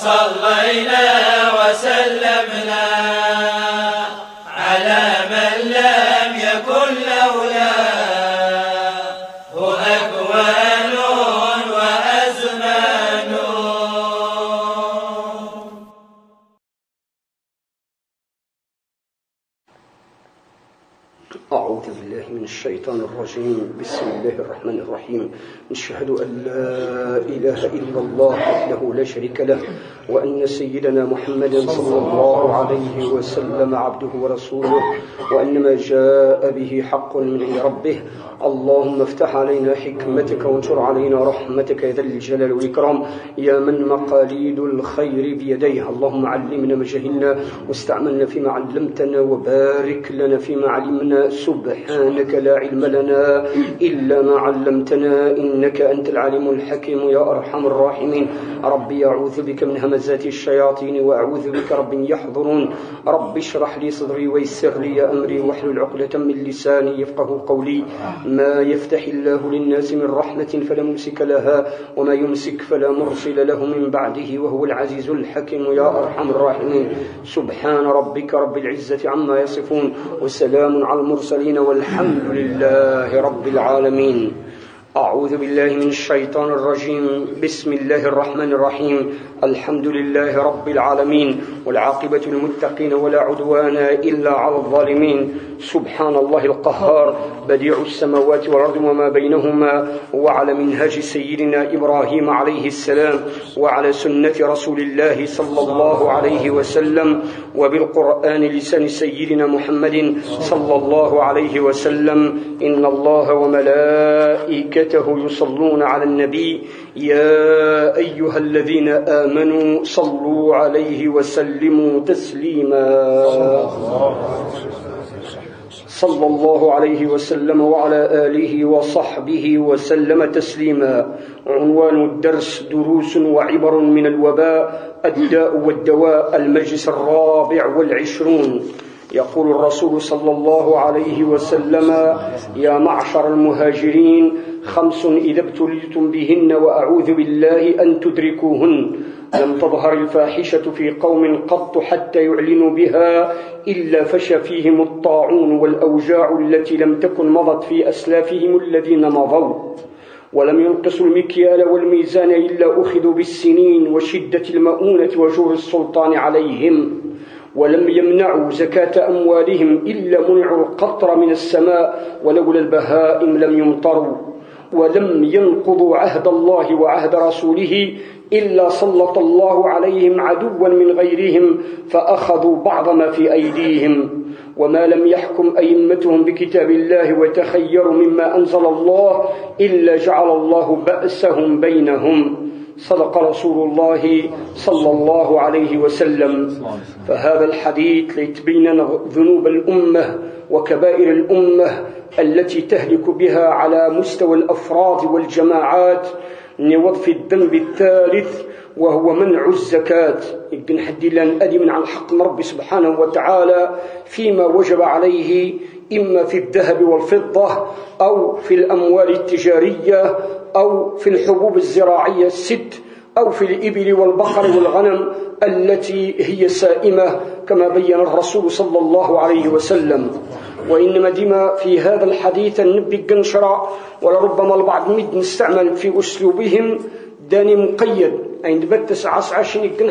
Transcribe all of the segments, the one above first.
وصلينا وسلمنا على من لم يكن لولاه أكوان وأزمان. أعوذ بالله من الشيطان الرجيم. بسم الله الرحمن الرحيم. نشهد أن لا إله إلا الله وحده لا شريك له، وأن سيدنا محمدا صلى الله عليه وسلم عبده ورسوله، وأن ما جاء به حق من عند ربه. اللهم افتح علينا حكمتك وانشر علينا رحمتك يا ذا الجلال والإكرام، يا من مقاليد الخير بيديه. اللهم علمنا ما جهلنا واستعملنا فيما علمتنا، وبارك لنا فيما علمنا. سبحانك لا علم لنا إلا ما علمتنا، إنك أنت العليم الحكيم يا أرحم الراحمين. ربي أعوذ بك من همزات الشياطين، وأعوذ بك رب يحضرون. رب اشرح لي صدري ويسر لي أمري، واحلل عقدة من لساني يفقه قولي. ما يفتح الله للناس من رحمة فلا ممسك لها، وما يمسك فلا مرسل له من بعده، وهو العزيز الحكيم يا أرحم الراحمين. سبحان ربك رب العزة عما يصفون، وسلام على المرسلين، والحمد لله رب العالمين. أعوذ بالله من الشيطان الرجيم. بسم الله الرحمن الرحيم. الحمد لله رب العالمين، والعاقبة للمتقين ولا عدوان إلا على الظالمين. سبحان الله القهار، بديع السماوات والأرض وما بينهما، وعلى منهج سيدنا إبراهيم عليه السلام، وعلى سنة رسول الله صلى الله عليه وسلم، وبالقرآن لسان سيدنا محمد صلى الله عليه وسلم. إن الله وملائكته يصلون على النبي، يا أيها الذين آمنوا صلوا عليه وسلموا تسليما. صلى الله عليه وسلم وعلى آله وصحبه وسلم تسليما. عنوان الدرس: دروس وعبر من الوباء، الداء والدواء، المجلس 24. يقول الرسول صلى الله عليه وسلم: يا معشر المهاجرين، 5 إذا ابتليتم بهن وأعوذ بالله أن تدركوهن. لم تظهر الفاحشة في قوم قط حتى يعلنوا بها إلا فشى فيهم الطاعون والأوجاع التي لم تكن مضت في أسلافهم الذين مضوا. ولم ينقصوا المكيال والميزان إلا أخذوا بالسنين وشدة المؤونة وجور السلطان عليهم. ولم يمنعوا زكاة أموالهم إلا منعوا القطر من السماء، ولولا البهائم لم يمطروا. ولم ينقضوا عهد الله وعهد رسوله إلا سلط الله عليهم عدوا من غيرهم فأخذوا بعض ما في أيديهم. وما لم يحكم أئمتهم بكتاب الله وتخيروا مما أنزل الله إلا جعل الله بأسهم بينهم. صدق رسول الله صلى الله عليه وسلم. فهذا الحديث ليتبين ذنوب الأمة وكبائر الأمة التي تهلك بها على مستوى الأفراد والجماعات، نوض في الذنب الثالث وهو منع الزكاة. يمكن حد لن أدي من عن حق ربي سبحانه وتعالى فيما وجب عليه، إما في الذهب والفضة، أو في الأموال التجارية، أو في الحبوب الزراعية 6، أو في الإبل والبقر والغنم التي هي سائمة كما بين الرسول صلى الله عليه وسلم. وإنما ديما في هذا الحديث النبي قنشرة، ولربما البعض مد نستعمل في أسلوبهم داني مقيد، عند بتس عشان يكن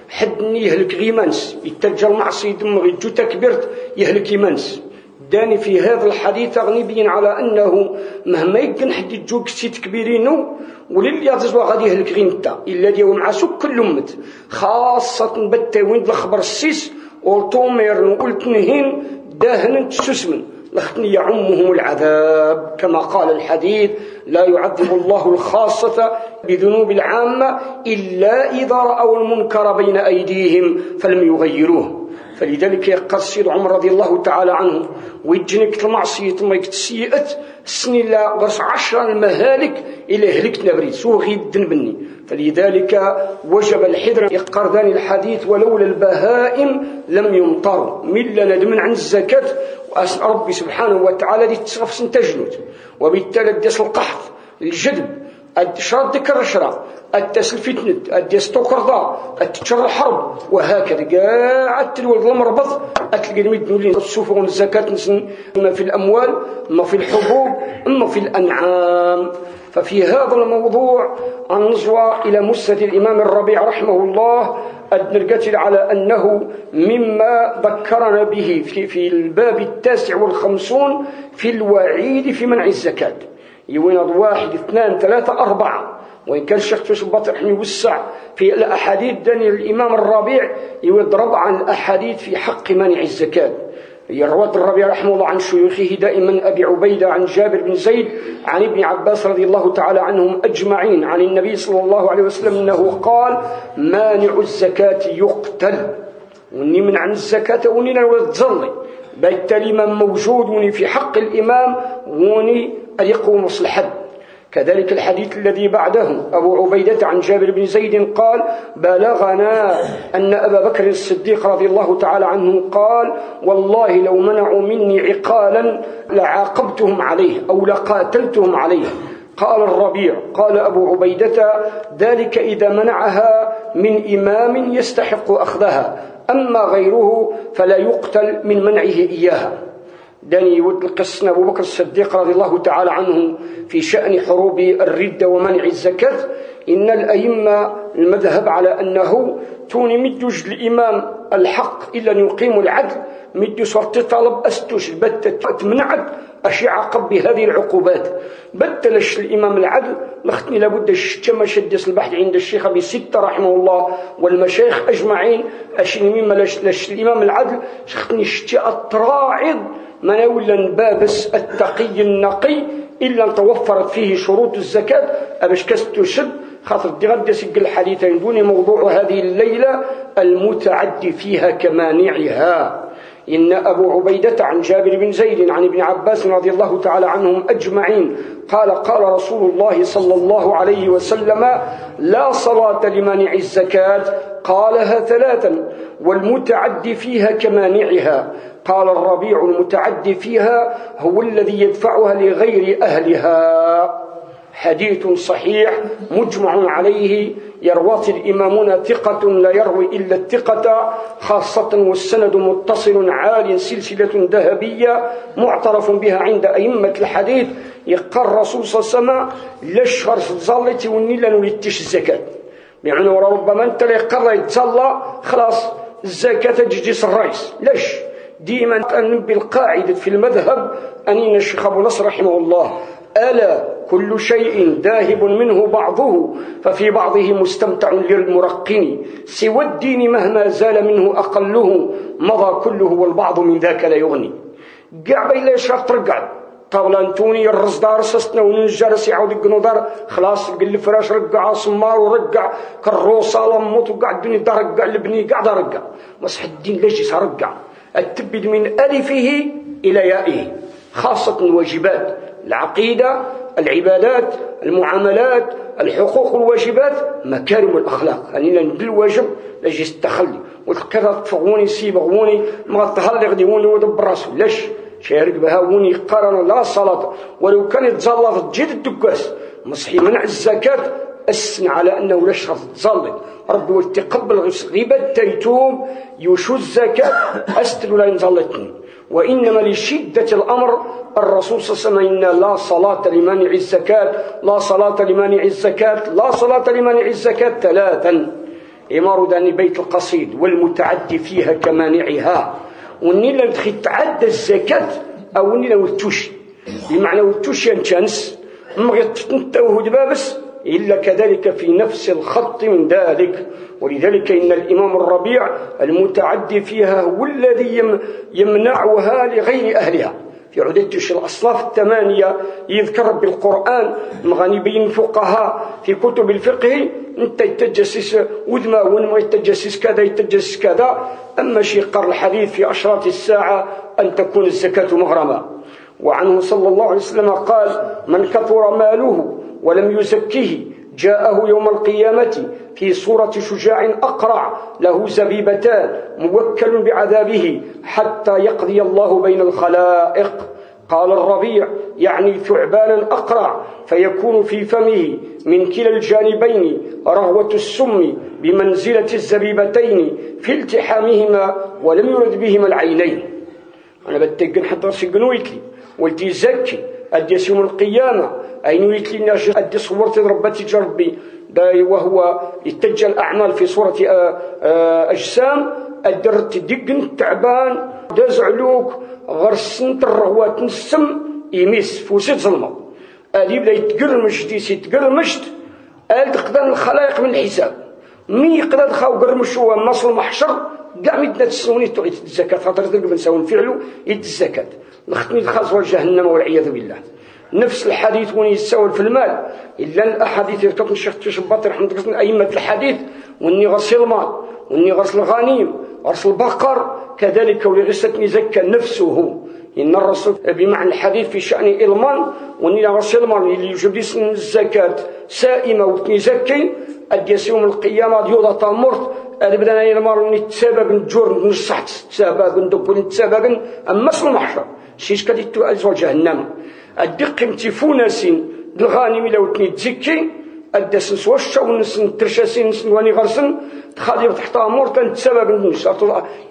حد يهلك غيمانس يتجر معصي دمغ يجو تكبرت يهلك يمانس. داني في هذا الحديث أغنبيا على أنه مهما يكن حد يجوك سيت كبيرينو وللي يتزوى غادي يهلك غيمتا إلا ديو معسو كل أمت، خاصة بتا وين الخبر السيس والطومير وقلت نهين داهن تسسمن لختني يعمهم العذاب، كما قال الحديث: لا يعذب الله الخاصة بذنوب العامة إلا إذا رأوا المنكر بين أيديهم فلم يغيروه. فلذلك يقصد عمر رضي الله تعالى عنه ويجنك المعصية ما يكتسيئت السنين لا غرس 10 المهالك إلى هلكنا بريد سوغي الدنبني. فلذلك وجب الحذر. يقردان الحديث: ولولا البهائم لم يمطروا. من ندمن عن الزكاة وأسأل ربي سبحانه وتعالى دي تصرف سنتجنود، وبالتالي ديس القحط الجدب الشرط ديك الرشرة التسل فتنة الدستوكرضة التشر الحرب وهكذا قاعد الولد المربط أتلقى المدنولين السفن الزكاة إما في الأموال إما في الحبوب إما في الأنعام. ففي هذا الموضوع النظرة إلى مسند الإمام الربيع رحمه الله نرجع على أنه مما ذكرنا به في الباب 59 في الوعيد في منع الزكاة. يوين 1 2 3 4 وإن كان الشيخ فيش البطر يوسع في الأحاديث داني الإمام الربيع يضرب عن الأحاديث في حق منع الزكاة. يروى الربيع رحمه الله عن شيوخه دائما أبي عبيدة عن جابر بن زيد عن ابن عباس رضي الله تعالى عنهم أجمعين عن النبي صلى الله عليه وسلم أنه قال مانع الزكاة يقتل. وني من عن الزكاة وني نتظلي بالتالي من موجود وني في حق الإمام وني يقوم الحد. كذلك الحديث الذي بعده أبو عبيدة عن جابر بن زيد قال بلغنا أن أبا بكر الصديق رضي الله تعالى عنه قال والله لو منعوا مني عقالا لعاقبتهم عليه أو لقاتلتهم عليه. قال الربيع قال أبو عبيدة ذلك إذا منعها من إمام يستحق أخذها أما غيره فلا يقتل من منعه إياها. داني وتلقسنا أبو بكر الصديق رضي الله تعالى عنه في شأن حروب الردة ومنع الزكاة. إن الأئمة المذهب على أنه توني مدوج الإمام الحق إلا أن يقيموا العدل مدو صرت طلب أستوش بتت منعد أشي عقب بهذه العقوبات بتلش الإمام العدل لختني لابد الشتما شدس البحث عند الشيخ أبي ستة رحمه الله والمشايخ أجمعين أشي مما لش الإمام العدل شختني شتي التراعض ما ولا بابس التقي النقي إلا أن توفرت فيه شروط الزكاة أبش كستو شد خاطر دي غدا سجل الحديثين دون موضوع هذه الليلة المتعدي فيها كمانعها. إن أبو عبيدة عن جابر بن زيد عن ابن عباس رضي الله تعالى عنهم أجمعين قال قال رسول الله صلى الله عليه وسلم لا صلاة لمانع الزكاة قالها 3 والمتعدي فيها كمانعها. قال الربيع المتعدي فيها هو الذي يدفعها لغير أهلها. حديث صحيح مجمع عليه يرواه الإمامون ثقة لا يروي إلا الثقة خاصة والسند متصل عال سلسلة ذهبية معترف بها عند أئمة الحديث. يقر الرسول صلى الله عليه وسلم لشهر ظلتي ونيلا نريدتش الزكاة يعني وربما أنت اللي يقر يتظلى خلاص الزكاة تجيس الرئيس ليش ديما أن بالقاعدة في المذهب أنين الشيخ أبو نصر رحمه الله ألا كل شيء ذاهب منه بعضه ففي بعضه مستمتع للمرقن سوى الدين مهما زال منه أقله مضى كله والبعض من ذاك لا يغني. قاع بيلا شرط ترقع طاولة انتوني الرصدار سستنا وننجرس يعود القنودار خلاص قل الفراش رقع صمار ورقع كالروصة لموت وقع الدنيا دا رقع لبني قاعد رقع مصح الدين ليش رقع التبد من ألفه إلى يائه خاصة الواجبات العقيدة العبادات المعاملات الحقوق والواجبات مكارم الأخلاق يعني ندل واجب لاجي التخلي وكذا تفغوني سيبغوني ما تهلي غديوني ودب راسه ليش شارك بها وني قرن لا صلاة ولو كان يتزلط جد الدقاس مصحي منع الزكاة أسن على أنه لا شرط تزلط رد والتقبل غيبة تيتوب يشو الزكاة أستل لا ينزلطني وإنما لشدة الأمر الرسول صلى الله عليه وسلم إن لا صلاة لمانع الزكاة لا صلاة لمانع الزكاة لا صلاة لمانع الزكاة 3 إمار داني بيت القصيد والمتعدي فيها كمانعها ونيلا ندخل تعدى الزكاة أو نيلا وتوشي بمعنى وتوشي أنشانس ما يتنتوه دبابس إلا كذلك في نفس الخط من ذلك. ولذلك إن الإمام الربيع المتعدي فيها هو الذي يمنعها لغير أهلها. في عدتش الأصناف 8 يذكر بالقرآن مغانبين فقهاء في كتب الفقه انت يتجسس وذما ونما يتجسس كذا يتجسس كذا. أما شقر الحديث في أشراط الساعة أن تكون الزكاة مغرمة. وعنه صلى الله عليه وسلم قال من كثر ماله ولم يزكيه جاءه يوم القيامة في صورة شجاع أقرع له زبيبتان موكل بعذابه حتى يقضي الله بين الخلائق. قال الربيع يعني ثعبانا أقرع فيكون في فمه من كلا الجانبين رغوة السم بمنزلة الزبيبتين في التحامهما ولم يرد بهما العينين. أنا بتقن حتى راسي قنويتلي ولتي زكي أدي يوم القيامة أين ويتلي الناس أدي صورت ربتي جربي وهو يتجه الأعمال في صورة أجسام أدرت دقن تعبان دازعلوك غرسنت الرهوات نسم يميس فوسيت ظلمة أدي بدا يتقرمش ديسي يتقرمشت أل تقدر الخلائق من الحساب مي يقدر خاو قرمش هو مصل محشر كاع مدنا تسوني تعيد الزكاة خاطر ذلك بنساو نفعلوا يد الزكاة نختني الخاص جهنم والعياذ بالله. نفس الحديث وين يتساول في المال إلا الأحاديث يرتبط الشيخ تشباط رحمة الله أئمة الحديث وإني غسل المال وإني غسل الغنيم غسل البقر كذلك ولغستني زكى نفسه إن الرسول بمعنى الحديث في شأن إلمان وإني غسل المال اللي يجب لسن الزكاة سائمة وتني زكي أدي يوم القيامة ديوضة طامرت أدي بدنا يلمار نتسابق نجور نصحت تسابق ندق نتسابق أما اسم المحشر شيش كدي تؤذوا جهنم الدق امتفونسين الغانم لو تني تزكي أدس نسوشا ونسن ترشاسين نسن واني غرسن تخلي تحت أمور تنتسابق الناس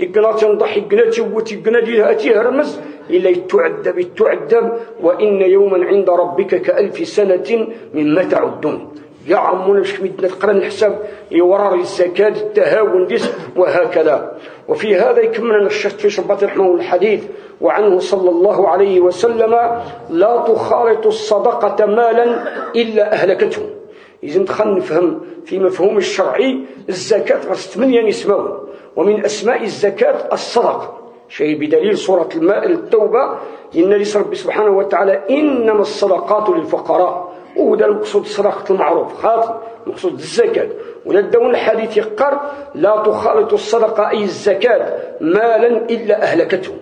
يقنا تنضح يقنا تيوت يقنا ديها هرمز إلا يتعذب وإن يوما عند ربك كألف سنة مما تعدون. يا عمونا مش مدنا تقرأ الحساب يورر الزكاة التهاون ديس وهكذا. وفي هذا يكملنا الشيخ في شباط رحمه الحديث وعنه صلى الله عليه وسلم لا تخالط الصدقة مالا إلا أهلكته. إذا دخلنا نفهم في مفهوم الشرعي الزكاة غير 8 يسمون ومن أسماء الزكاة الصدقة شيء بدليل سورة الماء التوبة إن ربي سبحانه وتعالى إنما الصدقات للفقراء وهذا المقصود صدقة المعروف خاطئ مقصود الزكاة. ولا الدون الحديث يقر لا تخالط الصدقة أي الزكاة مالا إلا أهلكته.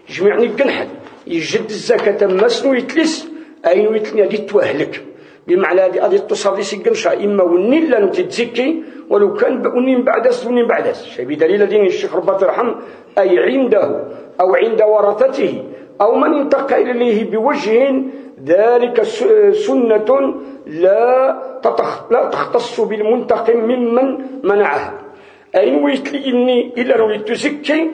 جمعني الجنحد يجد الزكاة مسنو يتلس أين يتلني هذه توهلك بمعنى هذه تصرف سيقنشا إما ونين لا نتزكي ولو كان ونين بعدس ونين بعدس شيء بدليل دين الشيخ رباط الرحم أي عنده أو عند ورثته أو من انتقل إليه بوجه ذلك سنة لا تختص بالمنتقم ممن منعها. أين ويتلي إني إلا لو تزكي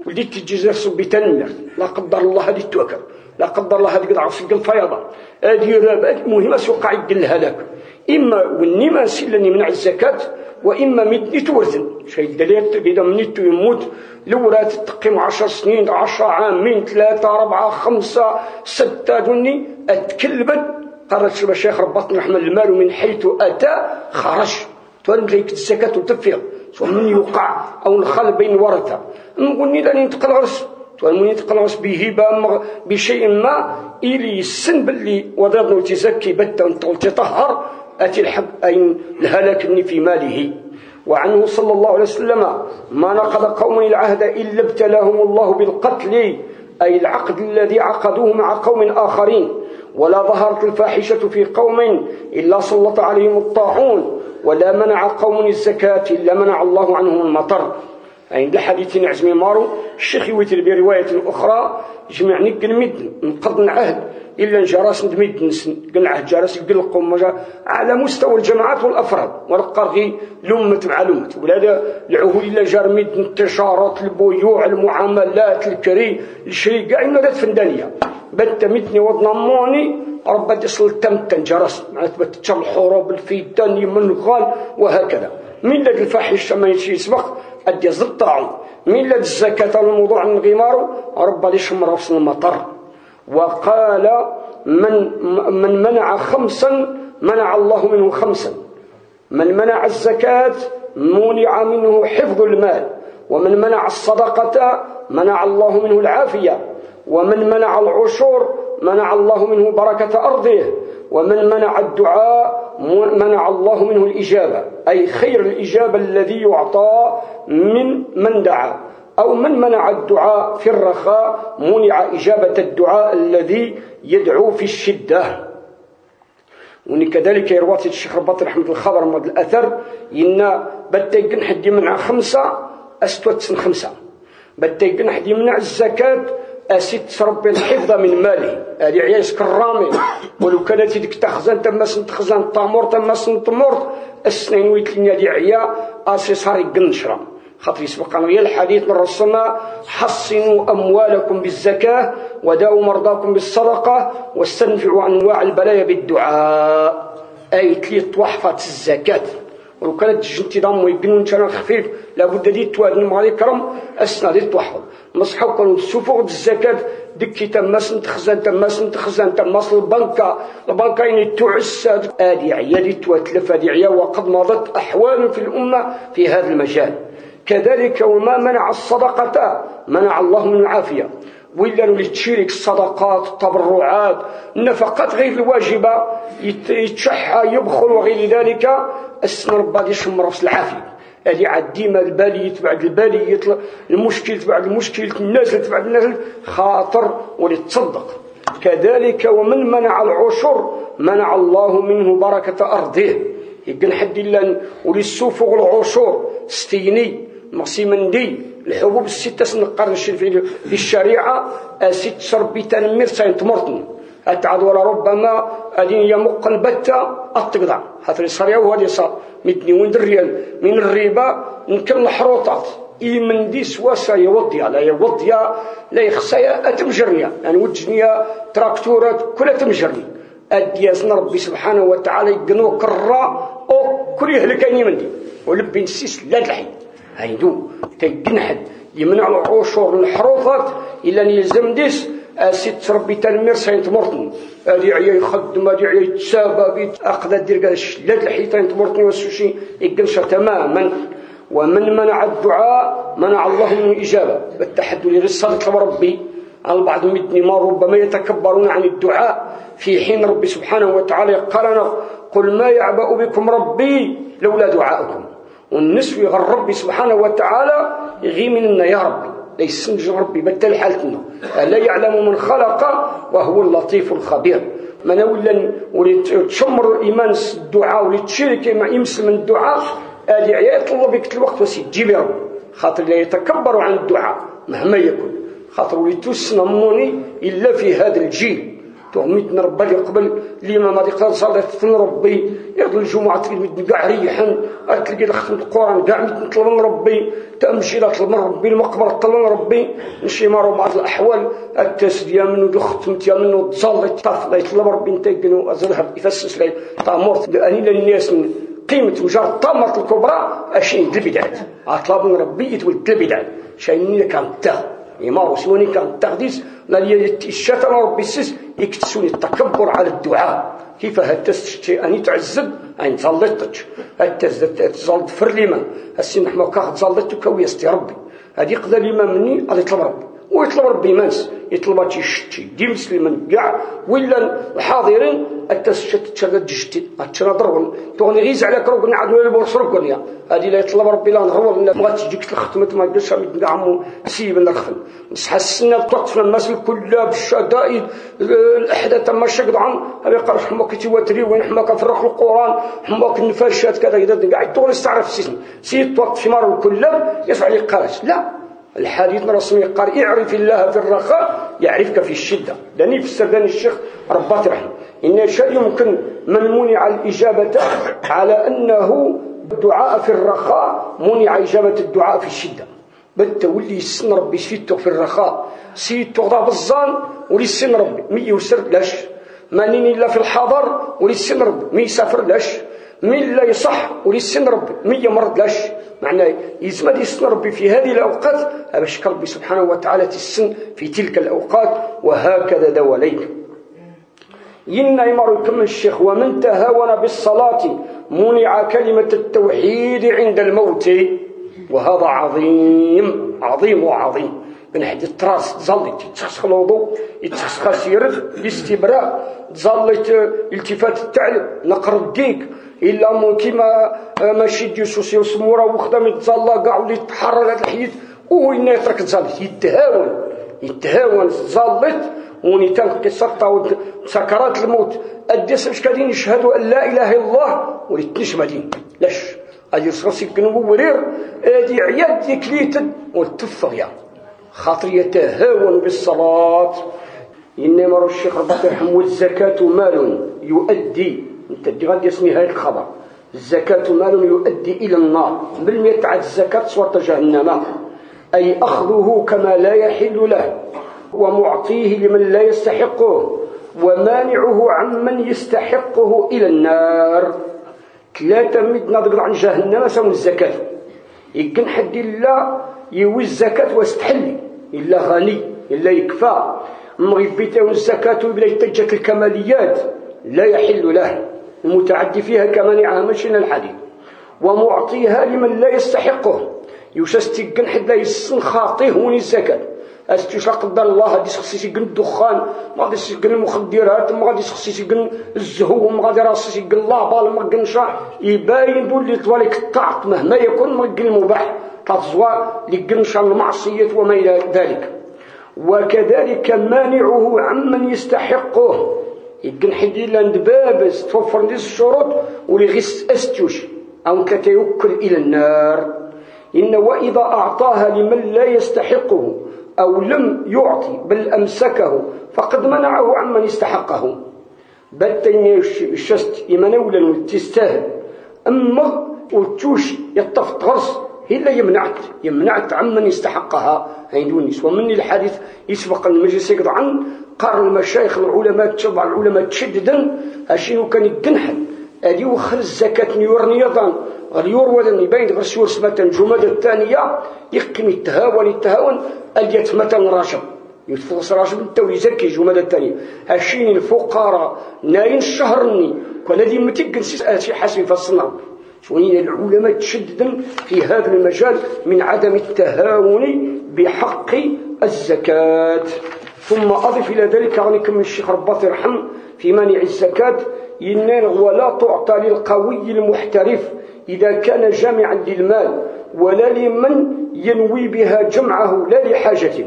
ولديت تجزر بتنمر لا قدر الله هذه توكل لا قدر الله هذه قد عصق الفيضة هذه رابط مهمة سوقع يقلها لك إما والنما سلني منع الزكاة وإما مدني تورثن شيء دليل إذا منيت يموت لورات تقيم 10 سنين 10 عامين 3 4 5 6 دني أتكلبا قالت شبه الشيخ ربطني رحمة المال من حيث أتى خرج تولد لك الزكاة وتفيض سواء من يوقع أو نخل بين ورثة نقولني لأن ينتقل غرس تولد ينتقل غرس بهبة بشيء ما إلي السن باللي وضعنا وتزكي بتا وتطهر أتي الحق أين الهلاك في ماله. وعنه صلى الله عليه وسلم ما نقض قوم العهد إلا ابتلاهم الله بالقتل أي العقد الذي عقدوه مع قوم آخرين ولا ظهرت الفاحشة في قوم إلا سلط عليهم الطاعون ولا منع قوم الزكاة إلا منع الله عنهم المطر. عند حديث عزمي مارو الشيخ يوتر برواية أخرى جمعني قلمد نقض العهد إلا جراس ندمد قلعه جراس قلقهم على مستوى الجماعات والأفراد والقرغي لمة معلومة ولا العهود إلا جار مد التجارات البيوع المعاملات الكري الشري كاع إنه فندانية بنت مدني وضنموني ربا يصل تمتن جرس معناتها بتشر الحروب الفيتان يمنغال وهكذا. من لد الفاحشة ما يسبق أدي الطاعون من لد الزكاة الموضوع الغمار ربا يشمر في المطر. وقال من منع 5 منع الله منه 5 من منع الزكاة منع منه حفظ المال ومن منع الصدقة منع الله منه العافية ومن منع العشور منع الله منه بركة أرضه ومن منع الدعاء منع الله منه الإجابة أي خير الإجابة الذي يعطى من دعا أو من منع الدعاء في الرخاء منع إجابة الدعاء الذي يدعو في الشدة. وكذلك يروى الشيخ رباط رحمة الخبر من الأثر إن بتيقن حد يمنع 5 أستوت 5 بتيقن حد يمنع الزكاة أسيد تربي الحفظ من ماله هذه عياش كرامي ولو كانت ديك تخزن تما تخزن تمر تما تمر السنين ويتلني هذه عيا أسي صار يقنشرا خاطر يسبق غير الحديث من رسولنا حصنوا أموالكم بالزكاة وداووا مرضاكم بالصدقة واستنفعوا أنواع البلايا بالدعاء أي تليط وحفة الزكاة ولو كانت جنتي ضم ويقنون كان خفيف لابد دي توادن مغالي كرم أسنا دي توحفظ مصحو كانوا السفوق الزكاة دكي تماس نتخزن تماس نتخزن تماس البنكة يعني تعس هذه عيا تواتلف هذه عيا وقد مضت أحوال في الأمة في هذا المجال كذلك وما منع الصدقة منع الله من العافية وإلا لتشيرك الصدقات التبرعات النفقات غير الواجبة يتشحى يبخل وغير ذلك السن ربا يشمر في العافية هذه عاد ديما البالي يتبع البالي يطلع المشكل تبع المشكل النازل تبع النازل خاطر ولتصدق كذلك ومن منع العشر منع الله منه بركة أرضه يقن حد إلا وللسوفق العشور ستيني مقسيمندي الحبوب الستة سنقرن في الشريعة ست شربي تنمير سينتمرتن أتعد ولا ربما أدين يمقن بتا أتقضع حتى الصريع وهذا صار متني وين الريال من الربا نكمل الحروطات من دي سواسا يوضيا لا يوضيا لا يخصيا أتمجرنيا يعني وجنيا تراكتورات كلها تمجرني أديازنا ربي سبحانه وتعالى يقنو كرا أو كل يهلكاني من دي ولبي نسيس لا الحين هيدو تيقنحد يمنع العشور الحروفات إلا يلزم ديس ست ربي تنمير ساينت مورتن هذه عيا يخدم هذه عيا يتسابى أقدر دير قال شلات الحيطان تمورتني والسوشي يقنشر تماما ومن منع الدعاء منع الله من الإجابة بالتحدث لرسالة ربي البعض مدني ما ربما يتكبرون عن الدعاء في حين ربي سبحانه وتعالى قالنا قل ما يعبأ بكم ربي لولا دعاءكم والنسوي غير ربي سبحانه وتعالى يغي منا يا ربي ليس نجي ربي بدل حالتنا لا يعلم من خلق وهو اللطيف الخبير من ولي تشمر الإيمان الدعاء ولي تشارك مع يمس من الدعاء هذه عيا يطلب بك الوقت وسيجيب يا ربي خاطر لا يتكبر عن الدعاء مهما يكن خاطر ولي تسنموني إلا في هذا الجيل تهمتنا ربي قبل لما ما يقدر صلاه ربي يرضي الجمعه تلميذ كاع ريحا تلقى الختم القران كاع نطلب من ربي تمشي طلب من ربي المقبره طلب من ربي نمشي مع بعض الاحوال التسديه منه ختمت يا منه تصلي طاف يطلب ربي انت يقنو ازلها يفسس لي طامورت اني للناس قيمه مجرد طامه الكبرى اشين البدعات اطلب من ربي يتولد البدعات شيء كان يمارس وني كان تغديس لا الشتم ربي السيس يكتسوني التكبر على الدعاء كيف هتستشتي أني تعزب أن تصلتك هتزلت فر لمن هسي نحن كاخد تصلتك ويستي ربي هذه يقدر لما مني هذا يطلب ربي ويطلب ربي مانس يطلب تشتي دي مسلم كاع ولا الحاضرين التسشت تشرد جشتي تشرد تغني غيز على كروك نعد ولا بورصرك يا هذه لا يطلب ربي لا نهرول لا بغات تجيك الختمه ما قدش كاع عمو سيب الختم بس حسنا توقف الناس كلها بالشدائد الاحداث ما شقد عن هذا قال حماك تواتري وين حماك فرق القران حماك النفاشات كذا كذا قاعد طول يستعرف السيسن سيد توقف في مار كلها يسعى لي قارش لا الحديث الرسمي قال اعرف الله في الرخاء يعرفك في الشده لاني في السردان الشيخ رباط رحمه ان شيء يمكن من منع الاجابه على انه الدعاء في الرخاء منع اجابه الدعاء في الشده بالتولي السن ربي سيتو في الرخاء سيتو غضب الظان ولي السن ربي مي يسر لاش مانين الا في الحضر ولي السن ربي مي يسافر لاش مي لا يصح ولي السن ربي مي يمرض لاش معناه يزمد السن ربي في هذه الاوقات باش ربي سبحانه وتعالى السن في تلك الاوقات وهكذا دواليك ينا يمر يكمل الشيخ ومن تهاون بالصلاه منع كلمه التوحيد عند الموت وهذا عظيم عظيم وعظيم من حد التراس تظلت تسخ الوضوء يتسخ سيرد الاستبراء تظلت التفات التعلم نقر الديك الا كيما ماشي ديو سوسيو سموره وخدم تظل كاع ولي تحرر هذا الحيط وين يترك تظلت يتهاون تظلت وني تنقي سرطه سكرات الموت الدس مش قاعدين يشهدوا ان لا اله الا الله ولتنش مدين لاش هذه راسي كنو ورير هذه عياد يكليت والتفغيا خاطر يتهاون بالصلاة. إنما الشيخ رباط يرحمه والزكاة مال يؤدي، انت غادي اسمي هذا الخبر، الزكاة مال يؤدي إلى النار بالمئة عاد الزكاة صورة جهنم، أي أخذه كما لا يحل له ومعطيه لمن لا يستحقه ومانعه عمن يستحقه إلى النار. 3 مدنا ضد عن جهنم سمو الزكاة. يمكن حد إلا يوي الزكاة واستحلي إلا غني إلا يكفى مغيبيته الزكاة بلا يتجت الكماليات لا يحل له، المتعدي فيها كمانعها مشينا الحديث، ومعطيها لمن لا يستحقه يشستيقن حد لا يسن خاطيه وني الزكاة. استيش لا قدر الله غادي يخصيش يقن الدخان، ما غاديش يقن المخدرات، ما غاديش يخصيش يقن الزهو، ما غادي راسيش يقن لابال، ما قنشا يباين دول اللي طوالك الطاعت مهما يكون ما قن المباح تزوا لقنشا المعصية وما إلى ذلك. وكذلك مانعه عمن يستحقه يقن حدي لاند بابز توفر نديس الشروط ولغيس استيوش أو كتيوكل إلى النار. إن وإذا أعطاها لمن لا يستحقه أو لم يعطي بل أمسكه فقد منعه عمن يستحقه. باتني الشست يمنولا وتستاهل أما وتشوش يطفت غرس إلا يمنعت عمن يستحقها. هيدونيس ومن الحديث يسبق المجلس يقضى عن قرن المشايخ العلماء تشبع العلماء تشددا أشينو كان يقنحل أدي وخل الزكاة نيورني يضان غيور ولن يبين غير سور سمة الجمادة الثانية يقيم التهاون أليت مثلا راشب يتفوص راشب التو يزكي الجمادة الثانية هاشين الفقراء ناين الشهرني والذي متقن شي حسب فصلنا شوية العلماء تشددا في هذا المجال من عدم التهاون بحق الزكاة. ثم أضف إلى ذلك غنيكم من الشيخ رباط يرحم في مانع الزكاة ينين ولا تعطى للقوي المحترف إذا كان جامعا للمال ولا لمن ينوي بها جمعه لا لحاجة.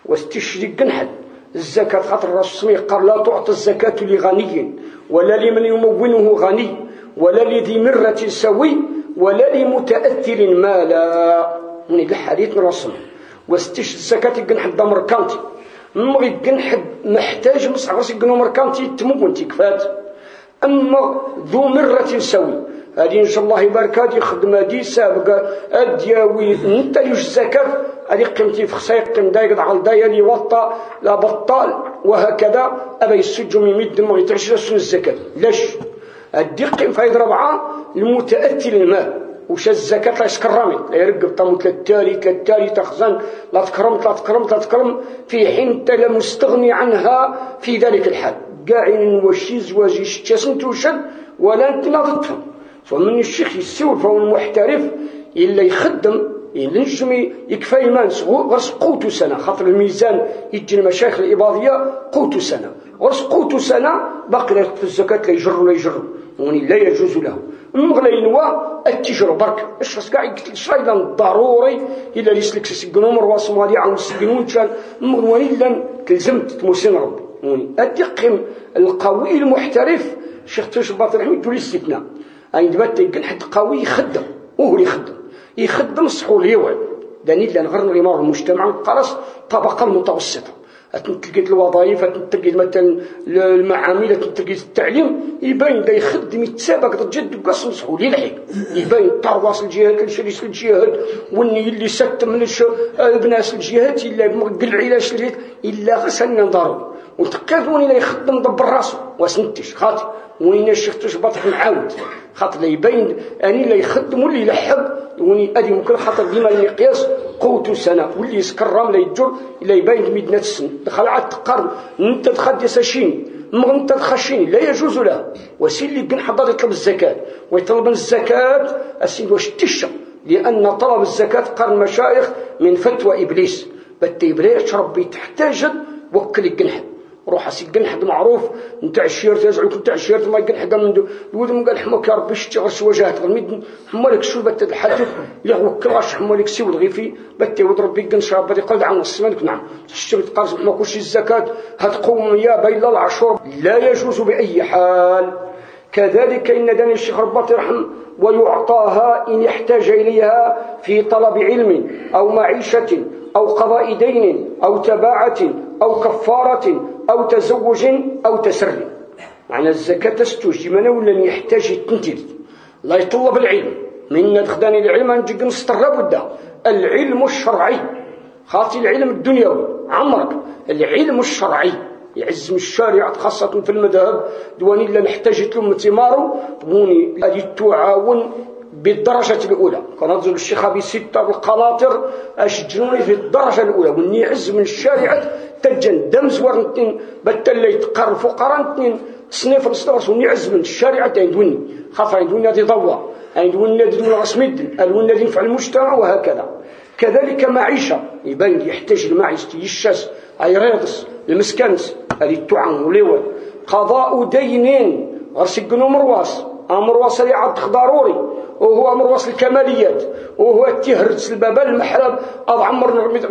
واستشري قنحل الزكاة خاطر الرسول قال لا تعطى الزكاة لغني ولا لمن يمونه غني ولا لذي مرة سوي ولا لمتأثر مالا من الحديث الرسول. واستشري الزكاة قنحل دا مركانتي مغي قنحل محتاج مصعب راسي قنو مركانتي تمون تكفات. أما ذو مرة سوي هذه إن شاء الله يبارك هذه خدمة دي سابقة أدياوي أنت يوش الزكاة هذه قيمتي في خسايق قيم دايق على دايالي وطا لا بطال وهكذا أبا يسجوا من مد ما يتعشر سن الزكاة لاش هذه قيم فايد 4 المتأثر المال وش الزكاة لا يسكرمي لا يرقب طموت للتالي تخزن لا تكرم في حين أنت مستغني عنها في ذلك الحال قاعين وشي زواجي شتسنت وشد ولا أنت لا تفهم. فمن الشيخ يسوي فهو المحترف إلا يخدم ينجم يكفي مانس غرس قوت سنة خاطر الميزان يجي المشايخ الإباضية قوت سنة غرس قوت سنة باقي في الزكاة لا يجر يعني لا يجوز له مغلينوا التجر برك اش كاع قلت شايدا ضروري الا ليسلك سيغنو مرواس مالي عاود سيغنو كان مغواني لان تلزمت تموسين ربي يعني ادقم القوي المحترف شيخ تشباط رحمه يقول الاستثناء اي دبات يمكن حد قوي يخدم وهو اللي يخدم صحو ليوعد دليل لان غير الامام المجتمع خلاص طبقه متوسطه تلقيت الوظائف تلقيت مثلا المعامل تلقيت التعليم يبين دا يخدم يتسابق جد قسم صحو لي الحين يبين ترواس الجهات الشريس الجهات والني اللي ست من بناس الجهات الا مقل علاش الجهات الا غسلنا ضروري وتقاذوني لا يخدم دبر راسو واسنتش خاطر وين الشيخ تشبط نعاود خاطر لا يبين اني لا يخدم واللي يلحق وني ادي ممكن خاطر ديما المقياس قوت سنه واللي يسكرم لا يجر الا يبين مدنه السن دخل على التقرن انت تخدس شيني انت تخشيني لا يجوز له وسيل اللي بن حضر يطلب الزكاه ويطلب الزكاه السيد واش تشا لان طلب الزكاه قرن مشايخ من فتوى ابليس بتيبريش ربي تحتاج وكل الجنح روح اسي جنحد معروف نتاع الشير تزعلك نتاع الشير ما جنحد من دول قال حماك يا ربي اشتغل وجهات غمد حمالك شو بت الحدث اللي هو كلاش حمالك سي والغيفي بت ربي جنش ربي قال عن السمانك نعم تشتري تقارس ما كلش الزكاه هتقوم يا بين العشور لا يجوز باي حال. كذلك ان دان الشيخ رباط يرحم ويعطاها ان احتاج اليها في طلب علم او معيشه أو قضاء دين أو تباعة أو كفارة أو تزوج أو تسري. معنى الزكاة تستوجب من ولا يحتاج التنتيل لا يطلب العلم من دخداني العلم نجي نسترب ودا العلم الشرعي خاطي العلم الدنيوي عمرك العلم الشرعي يعز من الشارع خاصة في المذهب دواني لا نحتاج لهم تمارو بوني هذه تعاون بالدرجة الأولى كنظن الشيخ أبي ستة بالقناطر أشجنوني في الدرجة الأولى وني يعز من الشارع تجن دمز ورنتين بتلي تقر فقراء نتين صنيف الصدرس وني يعز من الشارع عندوني خاطر عندوني هذه ضوء عندوني هذه رسميد عندوني هذه ينفع المجتمع وهكذا. كذلك معيشة يبين يحتاج المعيشة يشاس أي رياضس المسكنس هذه التعاون وليوال قضاء دينين غرسقنو مرواس مرواس اللي عاد ضروري وهو مرواس الكماليات وهو تهرس الباب المحراب عمر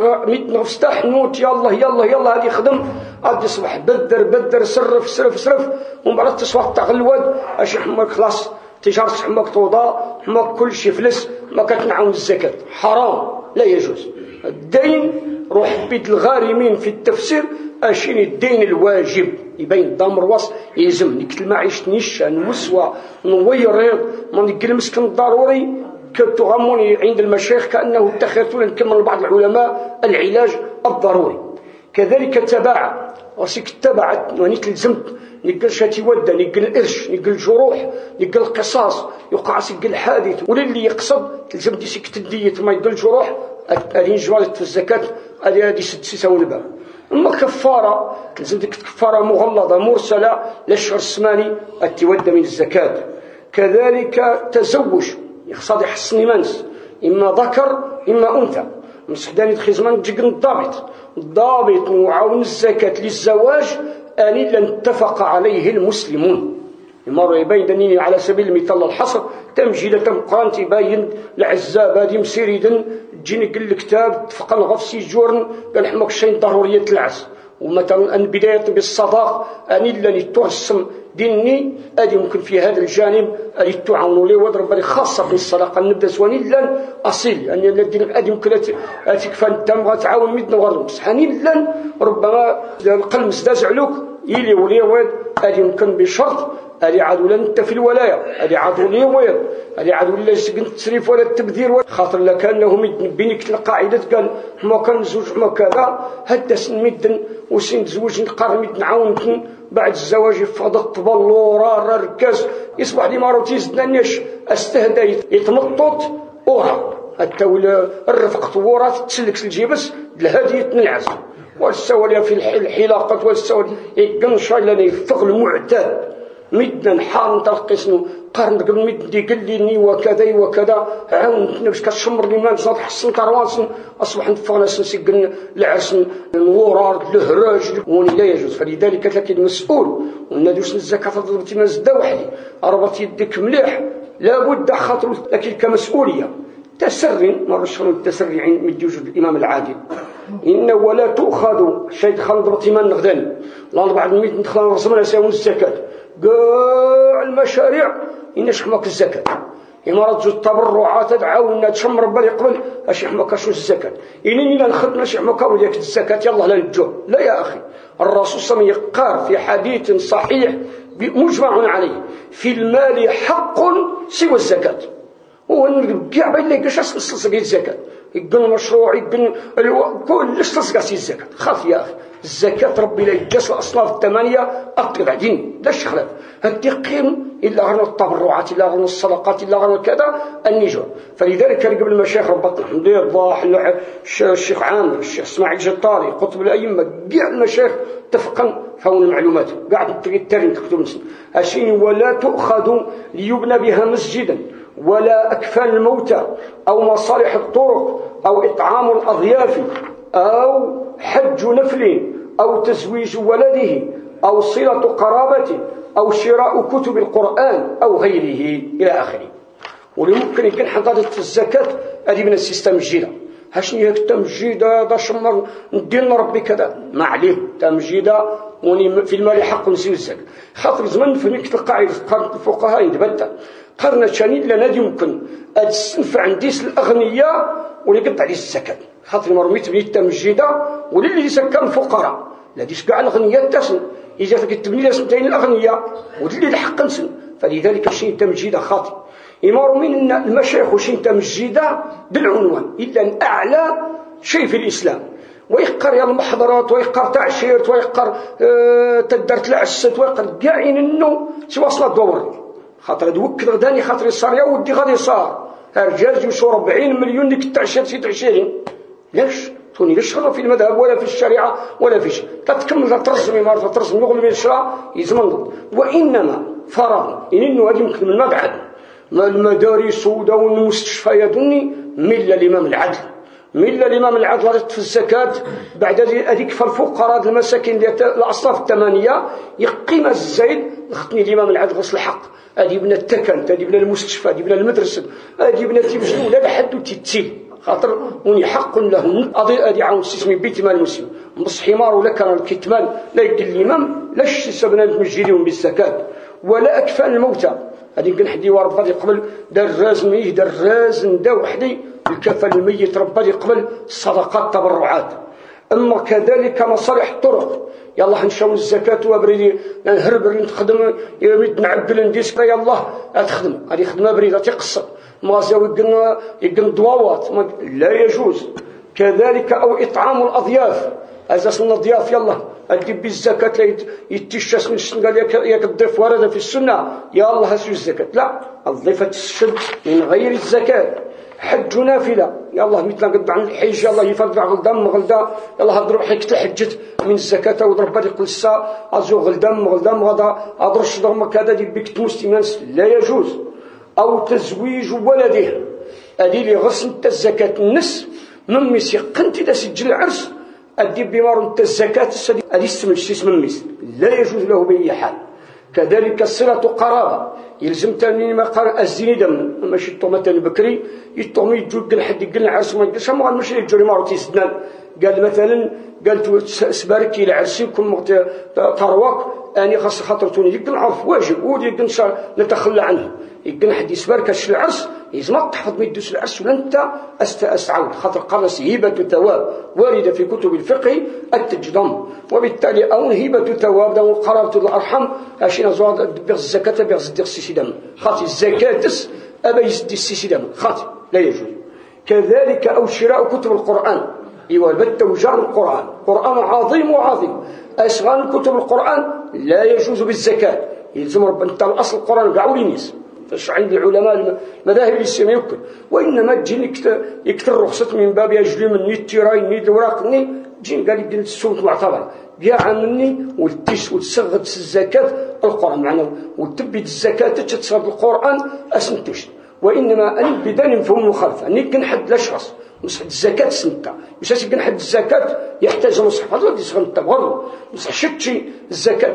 مفتاح نوت يلا يلا يلا هذه خدم غادي يصبح بدر صرف ومن بعد تصوات تغلود اش حماك خلاص تجارة حماك توضا حماك كل شيء فلس ما كتنعاون الزكاة حرام لا يجوز. الدين روح بيد الغارمين في التفسير اشيني الدين الواجب يبين ضامر وص يلزم نكتل معيشة نيش نوسوى نوير ريض ما نقل مسكن ضروري كتغموني عند المشايخ كأنه اتخذتون نكمل بعض العلماء العلاج الضروري. كذلك التباع وسيك التبعت ونيت لزمت نقل شاتي ودى نقل قرش نقل جروح نقل قصاص يقع سيقل حادث وللي يقصد لزمت سيك تدية ما يقل جروح أدين جوالة في الزكاة هذه سيساون الباب. أما كفارة لازم كفارة مغلظة مرسلة للشهر السماني التودى من الزكاة. كذلك تزوج يقصد يحسن منس إما ذكر إما أنثى مسحداني الخزمان تجيك الضابط معاون الزكاة للزواج أن لن اتفق عليه المسلمون. المرة يبين دنيني على سبيل المثال الحصر تمجيدة قران تبين العزاب هذه مسيريدا تجيني قل الكتاب تفقا غفسي جورن قال حماك شيء ضرورية العز ومثلا أن بداية بالصداق أن لن ترسم ديني هذه ممكن في هذا الجانب أن تعاونوا لي وضرب لي خاصة بالصداقة نبدأ سواني لن أصيل يعني الدين هذه ممكن تكفى أنت تعاون مدنا وغرب صحاني لن ربما القلب مزداز علوك يلي ولي ويد هذه ممكن بشرط هذه عاد ولا انت في الولايه هذه عاد ولي ويد هذه عاد ولا سكن التسريف ولا التبذير خاطر لكانهم بينك القاعده قال ما كان زوج ما كذا هدا سن مدن وسن زوج نقار مد نعاون بعد الزواج يفضل طبلورا ركاز يصبح لي ماروتي زدناش استهدى يتمطط اورا حتى ولا الرفق طورات تسلك الجيبس لهديه نلعس والسوالي في الحلاقات والسوالي يقنش لنا يفق المعتاد مدنا نحار نتلقسنو قارن قبل مدي قال لي وكذا وكذا عاونتنا باش كتشمر لي ما نصاد حسن كرواسن اصبح نتفقنا سنسقن العرس نورار الهراج وني لا يجوز. فلذلك تلاقي المسؤول وندوش الزكاه تضربتي ما زدا وحدي ربط يدك مليح لابد خاطر لكن كمسؤوليه تسري مره شنو التسري عند من وجود الامام العادل إن ولا تؤخذ شيء خلضرتي من نغداني لا بعد ميت ندخل رسمنا ساون الزكاة قاع المشاريع إنش حماك الزكاة إمارات التبرعات تعاوننا تشمر بالي قبل أشي حماك شو الزكاة إنني لا نخدم أشي حماك وديك الزكاة يلا لا نجو لا يا أخي الرسول صلى الله عليه وسلم يقار في حديث صحيح مجمع عليه في المال حق سوى الزكاة هو كاع باين لك اش تصلصق الزكاه يقول مشروع يقول كلش تصلصق الزكاه خاف يا اخي الزكاه ربي لا يجاس الاصناف الثمانيه اكثر بعدين لاش خلاف هدي قيم الا غير التبرعات الا غير الصدقات الا غير كذا النجوى. فلذلك قبل المشايخ ربطنا الحمد لله الضاح الشيخ عامر الشيخ اسماعيل جطاري قطب الائمه كاع المشايخ اتفقا فون المعلومات قاعد الترين تكتب اشين ولا تؤخذ ليبنى بها مسجدا ولا أكفان الموتى أو مصالح الطرق أو إطعام الأضياف أو حج نفل أو تزويج ولده أو صلة قرابة أو شراء كتب القرآن أو غيره إلى آخره. ولممكن يكون حضارة الزكاة هذه من السيستم الجيدة هاشني هيك التمجيدة دا شمر ندير ربي كذا ما عليه تمجيدة وني في المال حق نسيو الزكاة خاطر زمان فهمت القاعدة قرن الفقهاء يتبدل قرن الشانيد لنا يمكن أتسنف عنديس الأغنياء ونقطع عليه الزكاة خاطر مرميت بنيت تمجيدة وللي سكن الفقراء لا ديش كاع الأغنياء تسن إذا تبني لها سنتين الأغنياء ودلي الحق نسن فلذلك شين تمجيدة خاطئ يمر من المشايخ وشين تمجيدة بالعنوان إلا أعلى شيء في الإسلام ويقر يا المحضرات ويقر تعشيرت ويقر تدرت العسات ويقر كاعين انه سواصل الدور خاطر دوك غداني خاطر صار يا ودي غادي صار رجال يوصلوا 40 مليون ديك التعشير في تعشيرين ليش توني لا شغل في المذهب ولا في الشريعه ولا في شيء تتكمل ترسمي مره ترسم يغلب الشراء يزمن وانما فرض انه هذه يمكن من بعد ما المدارس والمستشفيات مل الامام العدل مل الإمام العدل في الزكاة بعد هذيك فالفقراء المساكين الأصناف الثمانية يقيم الزايد خطني الإمام العدل غسل الحق هذه ابن التكن هذه ابن المستشفى هذه ابن المدرسة هذه ابن تيمشي ولا لحد تتسيل خاطر وني حق لهم هذه عاون سيسمي بيت مال المسلم نص حمار ولا كان الكتمان لا يقل الإمام لاش سبنا المسجدين بالزكاة ولا أكفان الموتى هذه يمكن حدي وربي قبل دراز ميه دراز ندا وحدي الكفن الميت ربي قبل الصدقات تبرعات اما كذلك مصالح الطرق يلا نشاو الزكاه وبريدي نهرب نخدم نعقل نديس يلا تخدم هذه خدمه بريده تقصر مازاو يقن ضواوات لا يجوز كذلك او اطعام الاضياف اساسنا الضياف يلا ادي بالزكاه لا يتشاس من السنه قال ياك الضيف ورد في السنه يا الله هسوا الزكاه لا الضيفه تسشد من غير الزكاه حج نافله يلا مثل قد عن الحج يلا يفرض غلدم غلدا يلا هضرب حكت الحجت من الزكاه وضرب بالي قلسا ازو غلدم غدا ادرش ضم كذا ديال بك مسلمان لا يجوز او تزويج ولده ادي لي غسل الزكاه النص من ميسي قنت اذا سجل العرس ادي بمار انت الزكاه هذه اسم ميس لا يجوز له باي حال كذلك صله قرابه يلزم تاني ما قال الزيني دم ماشي مثلا بكري يطوم يجوق لحد يقول العرس ما يقولش ما ماشي يجري مارو تيسدنا قال مثلا قالت سباركي لعرسيكم ترواك اني خاص خاطرتوني يقول عرف واجب ودي يقول نتخلى عنه يقول حد يسبارك العرس يزم تحفظ ما يدوس العرس ولا انت استعود خاطر قرص هبه ثواب وارده في كتب الفقه التجدم وبالتالي او هبه ثواب دو قرابه الارحام عشان زواد بالزكاه بيزدق السيسي دم خاطر الزكاه ابا يزدي السيسي دم خاطر لا يجوز كذلك او شراء كتب القران ايوا البت وجعل القران قران عظيم وعظيم اشغال كتب القران لا يجوز بالزكاه يلزم ربنا انت الاصل القران كاع ولينيس فاش عند العلماء المذاهب الاسلاميه يمكن وانما تجي يكثر رخصه من باب يجلي مني التيراي ني الوراق ني تجي قال لي السوق معتبر كاع مني والتيس وتسغد الزكاه القران معنا وتبي الزكاه تتصرف القران اسنتش وانما ان بدان مفهوم مخالفه اني كنحد الاشخاص مصح الزكاه سنتا مش كنحد الزكاه يحتاج مصح هذا اللي سنت برضه مصح شتي الزكاه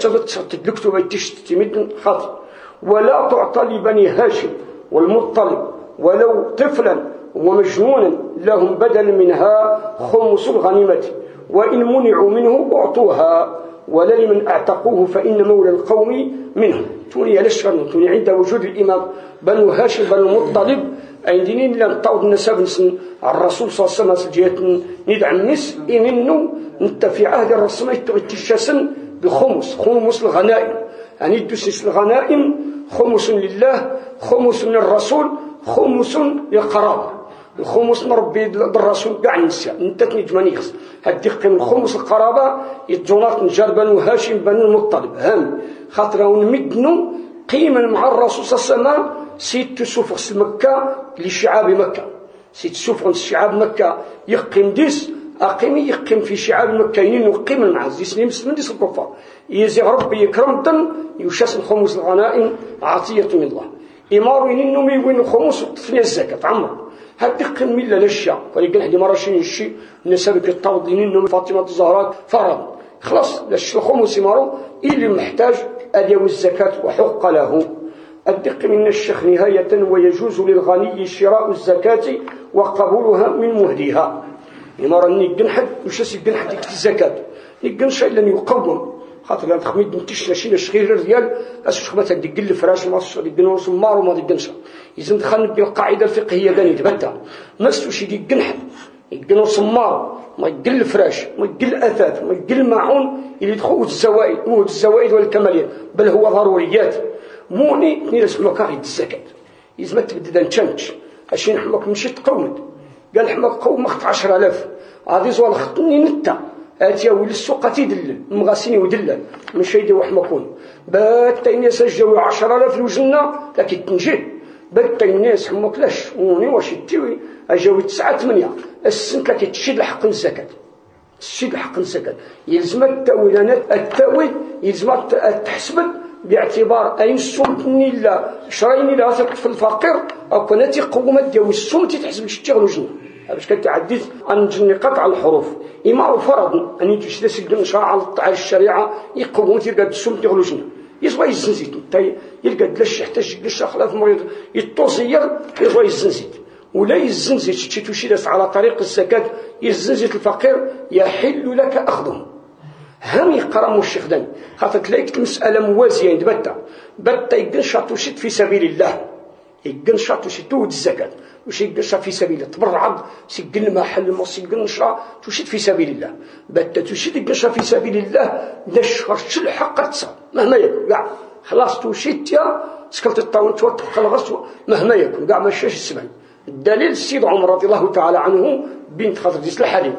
تدلكتو تمد خاطئ ولا تعطى لبني هاشم والمطلب ولو طفلا ومجنونا لهم بدل منها خمس الغنيمة وإن منعوا منه أعطوها ولا لمن أعتقوه فإن مولى القوم منهم توني على الشغل توني عند وجود الإمام بنو هاشم بنو المطلب أي دينين لم تعود النساب الرسول صلى الله عليه وسلم جهة ندعم مس إنه انت في عهد الرسول يتشاسن بخمس الغنائم يعني يدوس الغنائم خمس لله خمس للرسول خمس للقرابة الخمس نربي الرسول كاع النساء انت تنجمانيخس هديق من خمس القرابة يتجونات نجار بنو هاشم بنو المطلب هام خاطر نمدنو قيما مع الرسول صلى الله عليه وسلم سيد تسوفغس مكة لشعاب مكة سيد تسوفغس شعاب مكة يقيم ديس أقيم يقيم في شعاب مكة يقيم المعز ديس من ديس الكفار يزي ربي يكرمتن يشاس الخمس الغنائم عطية من الله إمارو ينينو ميوين الخمس وطفني الزكاة عمر هدق الملة للشعب ولكن حدي مرشين الشيء نسبك الطرد ينينو من فاطمة الزهراء فرض خلاص لش الخمس إمارو اللي محتاج أديو الزكاة وحق له الدق من الشيخ نهاية ويجوز للغني شراء الزكاة وقبولها من مهديها إمارو نيقن حد وشاس يقن حد يكت الزكاة نيقن شيء لن يقوم خاطر لان تخميد نتيش لاشين شغير الريال اسو خمتك ديك الفراش ما ديك سمار وما ديك نشا يزم دخلنا بالقاعده الفقهيه داني تبدا ما سوشي ديك جنح يقنوا صمار، ما يقل الفراش، ما يقل الأثاث، ما يقل الماعون اللي يدخلوا الزوائد والكماليات، بل هو ضروريات. موني نيل سموكا غيد الزكاة يزم تبدد نتشنج أشي نحمك مشي تقومد قال حمك قوم خط 10,000 غادي زوال خطني نتا آتيا ولي السوق تيدلل مغاسيني ودلل مشي يديرو حمكون بات الناس جاو 10,000 الوجنة لكن تنجي بات الناس حمك لاش وني واش يديوي أجاوي 9-8 السنت لكن تشيد الحق الزكاة تشيد الحق الزكاة يلزم التأويل يلزم تحسبت باعتبار أين السمتني لا شرايني لا ثق في الفقير أو كنتي قومة ديال السمت تحسب الشتيغ الوجنة باش كتعديت عن قطع الحروف إما فرض أن يتشد سجن شرع على الشريعة يقوم تلقى السمت ديال الوجنة يصبح يزنزيت يلقى دلاش يحتاج دلاش خلاف مريض يتوصير يصبح يزنزيت ولا يزنزيت شتي تشيدس على طريق الزكاة يزنزيت الفقير يحل لك أخذه هم يقرأ الشيخ داني خاطر تلاقيت المسألة موازية عند بتا يقنشط وشد في سبيل الله يقنشط وشد تود الزكاة وش يقنشط في سبيل الله تبرعض سيقن المحل مص يقنشط تشد في سبيل الله بتا تشد يقنشط في سبيل الله نشهر شل حق تصل مهما يكون قاع خلاص تشد يا سكلت الطاون توقف خلاص مهما يكون قاع ما شاش السبعين الدليل السيد عمر رضي الله تعالى عنه بنت خاطر ديس الحليم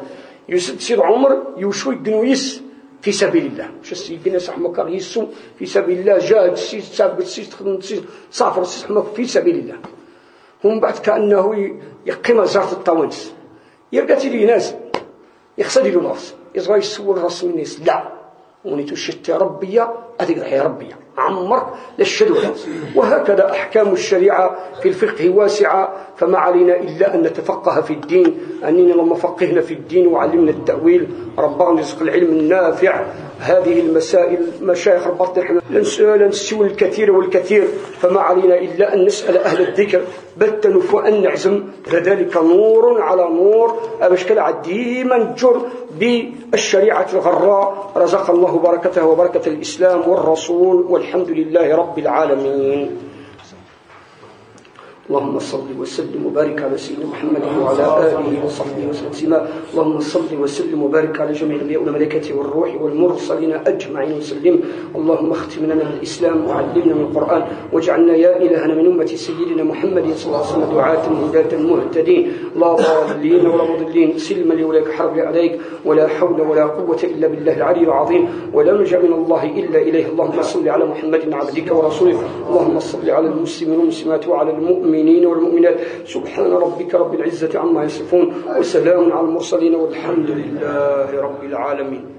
يسد سيد عمر يوشوي قنويس في سبيل الله مش السيد حمك يسو في سبيل الله جاهد السيد سابق السيد خدم السيد صافر السيد حمك في سبيل الله هم بعد كأنه يقيم وزارة الطوانس يرقى لي ناس يخسر له ناس يصغى يسول راس من الناس لا ونيتو شتى ربية أديك رحية ربية عمرك للشدوى وهكذا أحكام الشريعة في الفقه واسعة فما علينا إلا أن نتفقه في الدين أننا لما فقهنا في الدين وعلمنا التأويل ربنا يرزق العلم النافع هذه المسائل مشايخ ربطنا لا نسوي الكثير والكثير فما علينا إلا أن نسأل أهل الذكر بتنف وأن نعزم فذلك نور على نور أبشكل عديما جر بالشريعة الغراء رزق الله بركته وبركة الإسلام والرسول والحمد لله رب العالمين. اللهم صل وسلم وبارك على سيدنا محمد وعلى آله وصحبه وسلم. اللهم صل وسلم وبارك على جميع الأنبياء والملائكة والروح والمرسلين أجمعين وسلم. اللهم اختم لنا بالإسلام وعلمنا من القرآن واجعلنا يا إلهنا من أمة سيدنا محمد صلى الله عليه وسلم دعاة هداة مهتدين لا ضالين ولا مضلين سلما لي ولاك حرب عليك ولا حول ولا قوة إلا بالله العلي العظيم ولا ملجأ من الله إلا إليه. اللهم صل على محمد عبدك ورسولك. اللهم صل على المسلمين والمسلمات وعلى المؤمنين والمؤمنات. سبحان ربك رب العزة عما يصفون وسلام على المرسلين والحمد لله رب العالمين.